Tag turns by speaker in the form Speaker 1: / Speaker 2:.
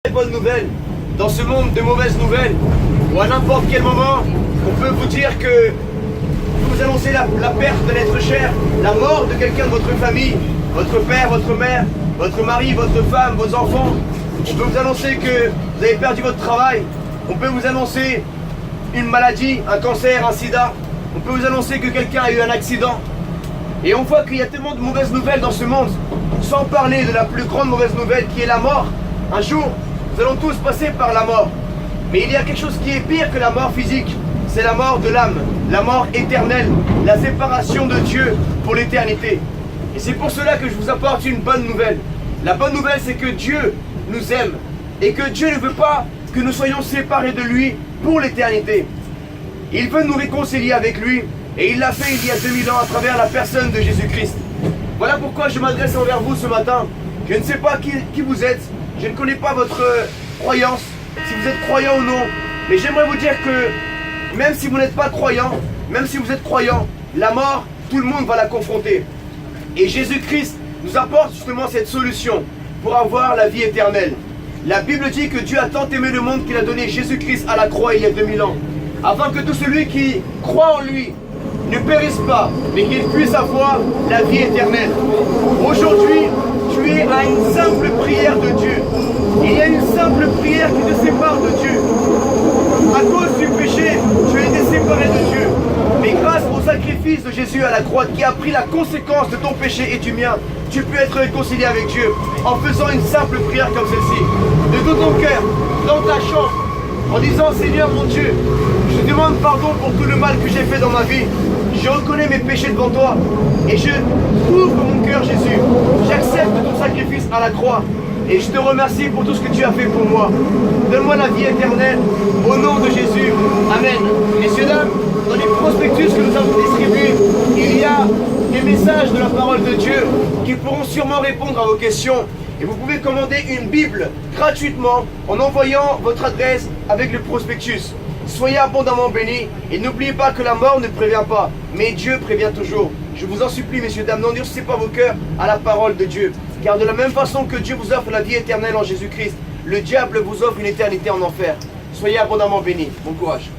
Speaker 1: Bonne nouvelle dans ce monde de mauvaises nouvelles où à n'importe quel moment on peut vous dire que vous annoncez la perte de l'être cher, la mort de quelqu'un de votre famille, votre père, votre mère, votre mari, votre femme, vos enfants. On peut vous annoncer que vous avez perdu votre travail. On peut vous annoncer une maladie, un cancer, un sida. On peut vous annoncer que quelqu'un a eu un accident. Et on voit qu'il y a tellement de mauvaises nouvelles dans ce monde, sans parler de la plus grande mauvaise nouvelle qui est la mort. Un jour, nous allons tous passer par la mort. Mais il y a quelque chose qui est pire que la mort physique. C'est la mort de l'âme, la mort éternelle, la séparation de Dieu pour l'éternité. Et c'est pour cela que je vous apporte une bonne nouvelle. La bonne nouvelle, c'est que Dieu nous aime et que Dieu ne veut pas que nous soyons séparés de lui pour l'éternité. Il veut nous réconcilier avec lui et il l'a fait il y a 2000 ans à travers la personne de Jésus-Christ. Voilà pourquoi je m'adresse envers vous ce matin. Je ne sais pas qui vous êtes, je ne connais pas votre croyance, si vous êtes croyant ou non, mais j'aimerais vous dire que même si vous n'êtes pas croyant, même si vous êtes croyant, la mort, tout le monde va la confronter. Et Jésus-Christ nous apporte justement cette solution pour avoir la vie éternelle. La Bible dit que Dieu a tant aimé le monde qu'il a donné Jésus-Christ à la croix il y a 2000 ans, afin que tout celui qui croit en lui ne périsse pas, mais qu'il puisse avoir la vie éternelle. Aujourd'hui, tu es à une simple prière de Dieu. Il y a une simple prière qui te sépare de Dieu. À cause du péché, tu as été séparé de Dieu. Mais grâce au sacrifice de Jésus à la croix qui a pris la conséquence de ton péché et du mien, tu peux être réconcilié avec Dieu en faisant une simple prière comme celle-ci. De tout ton cœur, dans ta chambre, en disant: Seigneur mon Dieu, je te demande pardon pour tout le mal que j'ai fait dans ma vie. Je reconnais mes péchés devant toi et je ouvre mon cœur, Jésus. J'accepte ton sacrifice à la croix et je te remercie pour tout ce que tu as fait pour moi. Donne-moi la vie éternelle au nom de Jésus. Amen. Messieurs, dames, dans les prospectus que nous avons distribués, il y a des messages de la parole de Dieu qui pourront sûrement répondre à vos questions. Et vous pouvez commander une Bible gratuitement en envoyant votre adresse avec le prospectus. Soyez abondamment bénis et n'oubliez pas que la mort ne prévient pas, mais Dieu prévient toujours. Je vous en supplie, messieurs, dames, n'endurcissez pas vos cœurs à la parole de Dieu. Car de la même façon que Dieu vous offre la vie éternelle en Jésus-Christ, le diable vous offre une éternité en enfer. Soyez abondamment bénis. Bon courage.